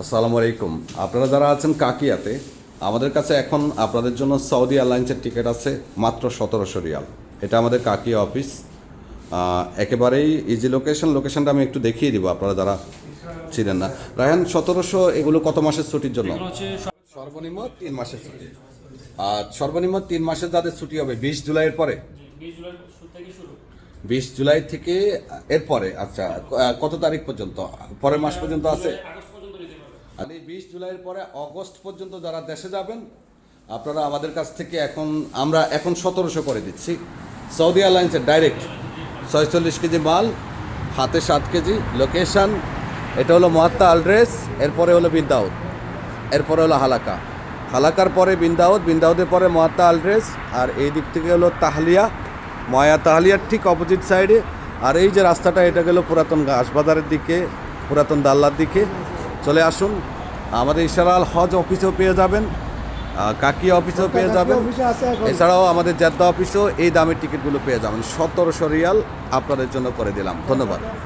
আসসালামু আলাইকুম। আপনারা যারা আছেন কাকিয়াতে, আমাদের কাছে এখন আপনাদের জন্য সৌদি এয়ারলাইন্সের টিকিট আছে মাত্র 1700 রিয়াল। এটা আমাদের কাকিয়া অফিস, একেবারেই ইজি লোকেশনটা আমি একটু দেখিয়ে দিব আপনারা যারা ছিলেন না। রায়হান, 1700 এগুলো কত মাসের ছুটির জন্য? সর্বনিম্ন 3 মাসের ছুটি। আর সর্বনিম্ন 3 মাসের যাদের ছুটি হবে 20 জুলাইয়ের পরে, 20 জুলাই থেকে এরপরে। আচ্ছা, কত তারিখ পর্যন্ত? পরের মাস পর্যন্ত আছে। আর এই 20 জুলাইয়ের পরে অগস্ট পর্যন্ত যারা দেশে যাবেন, আপনারা আমাদের কাছ থেকে আমরা এখন 1700 করে দিচ্ছি। সৌদি এয়ারলাইন্সের ডাইরেক্ট 46 কেজি মাল, হাতে 7 কেজি। লোকেশান এটা হলো মোয়াত্তা আলড্রেস, এরপরে হলো বিন্দাউদ, এরপরে হলো হালাকার পরে বিন্দাউদের পরে মোয়াত্তা আলড্রেস, আর এই দিক থেকে হলো তাহলিয়া, তাহলিয়ার ঠিক অপোজিট সাইডে। আর এই যে রাস্তাটা, এটা গেল পুরাতন ঘাসবাজারের দিকে, পুরাতন দাল্লার দিকে। চলে আসুন, আমাদের ইশারা আল হজ অফিসেও পেয়ে যাবেন, কাকিয়া অফিসেও পেয়ে যাবেন। এছাড়াও আমাদের জেদ্দা অফিসেও এই দামের টিকিটগুলো পেয়ে যাবেন। 1700 রিয়াল আপনাদের জন্য করে দিলাম। ধন্যবাদ।